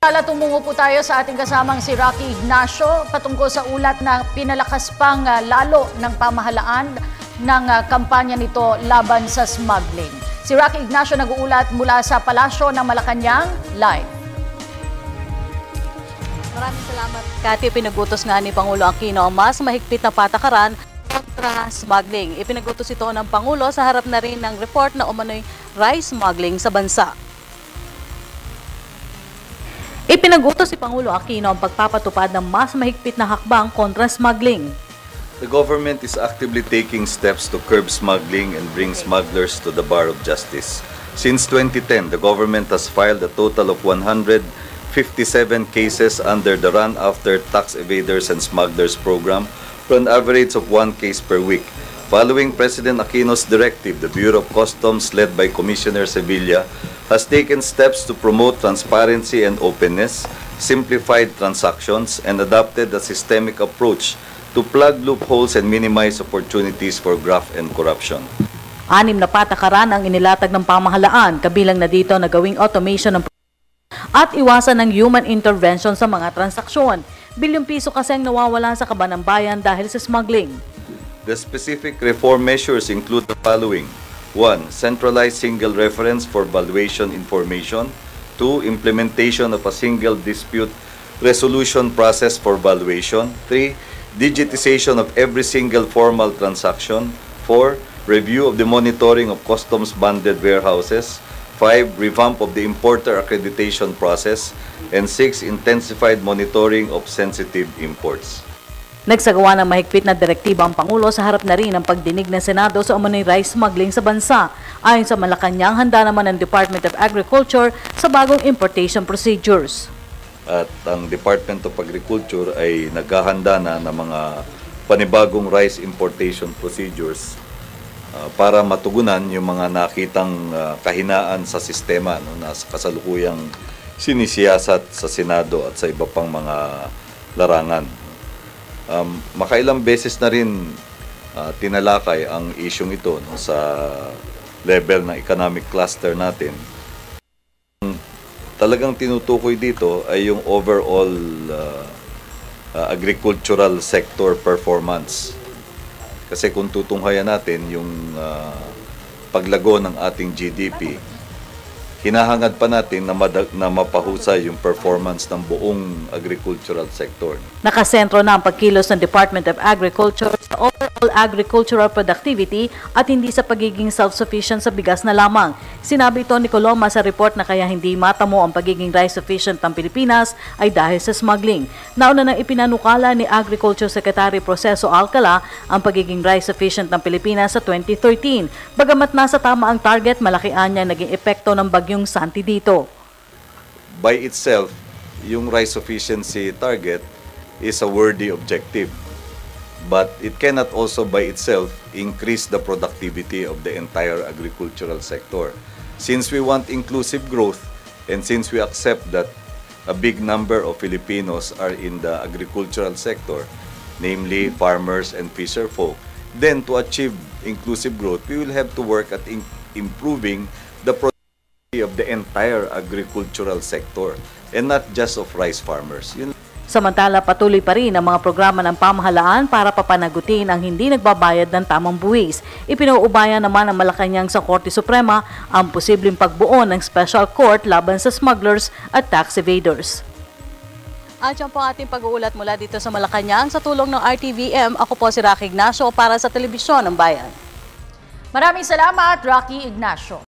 Tumungo po tayo sa ating kasamang si Rocky Ignacio patungkol sa ulat na pinalakas pang lalo ng pamahalaan ng kampanya nito laban sa smuggling. Si Rocky Ignacio nag-uulat mula sa Palasyo ng Malacanang, live. Maraming salamat, Kati. Pinagutos nga ni Pangulo Aquino ang mas mahigpit na patakaran kontra smuggling. Ipinagutos ito ng Pangulo sa harap na rin ng report na umano'y rice smuggling sa bansa. Ipinagutos si Pangulo Aquino ang pagpapatupad ng mas mahigpit na hakbang kontra smuggling. The government is actively taking steps to curb smuggling and bring smugglers to the bar of justice. Since 2010, the government has filed a total of 157 cases under the Run After Tax Evaders and Smugglers program for an average of 1 case per week. Following President Aquino's directive, the Bureau of Customs, led by Commissioner Sevilla, has taken steps to promote transparency and openness, simplified transactions, and adopted a systemic approach to plug loopholes and minimize opportunities for graft and corruption. 6 na patakaran ang inilatag ng pamahalaan, kabilang na dito na gawing automation ng at iwasan ng human intervention sa mga transaksyon. Bilyong piso kasi ang nawawala sa kaban ng bayan dahil sa smuggling. The specific reform measures include the following. 1. Centralized single reference for valuation information. 2. Implementation of a single dispute resolution process for valuation. 3. Digitization of every single formal transaction. 4. Review of the monitoring of customs bonded warehouses. 5. Revamp of the importer accreditation process. And 6. Intensified monitoring of sensitive imports. Nagsagawa ng mahigpit na direktiba ang Pangulo sa harap na rin ng pagdinig ng Senado sa umano'y rice smuggling sa bansa. Ayon sa Malacanang, handa naman ng Department of Agriculture sa bagong importation procedures. At ang Department of Agriculture ay naghahanda na ng mga panibagong rice importation procedures para matugunan yung mga nakitang kahinaan sa sistema na kasalukuyang sinisiyasat sa Senado at sa iba pang mga larangan. Makailang beses na rin tinalakay ang isyong ito sa level ng economic cluster natin. Talagang tinutukoy dito ay yung overall agricultural sector performance. Kasi kung tutunghayan natin yung paglago ng ating GDP, hinahangad pa natin na mapahusay yung performance ng buong agricultural sector. Nakasentro na ang pagkilos ng Department of Agriculture sa overall agricultural productivity at hindi sa pagiging self-sufficient sa bigas na lamang. Sinabi ito ni Coloma sa report na kaya hindi matamo ang pagiging rice sufficient ng Pilipinas ay dahil sa smuggling. Nauna nang ipinanukala ni Agriculture Secretary Proceso Alcala ang pagiging rice sufficient ng Pilipinas sa 2013. Bagamat nasa tama ang target, malaki anya naging epekto ng bagyong Santi dito. By itself, yung rice sufficiency target is a worthy objective. But it cannot also by itself increase the productivity of the entire agricultural sector. Since we want inclusive growth and since we accept that a big number of Filipinos are in the agricultural sector, namely farmers and fisherfolk, then to achieve inclusive growth, we will have to work at improving the productivity of the entire agricultural sector and not just of rice farmers. Samantala, patuloy pa rin ang mga programa ng pamahalaan para papanagutin ang hindi nagbabayad ng tamang buwis. Ipinauubayan naman ng Malacanang sa Korte Suprema ang posibleng pagbuo ng special court laban sa smugglers at tax evaders. At yan po ating pag-uulat mula dito sa Malacanang sa tulong ng RTVM. Ako po si Rocky Ignacio para sa Telebisyon ng Bayan. Maraming salamat, Rocky Ignacio.